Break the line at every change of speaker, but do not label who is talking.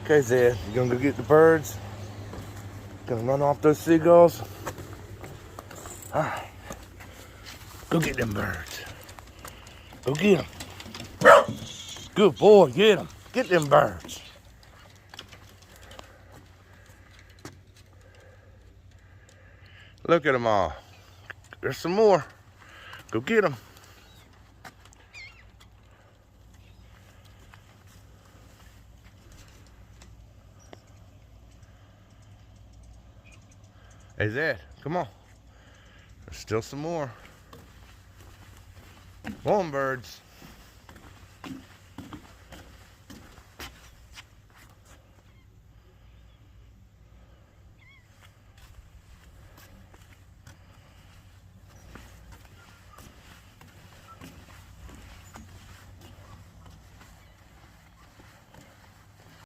Okay, Zed, you gonna go get the birds? Gonna run off those seagulls? Alright. Go get them birds. Go get them. Good boy, get them. Get them birds. Look at them all. There's some more. Go get them. Hey Zed, come on. There's still some more. Come on, birds.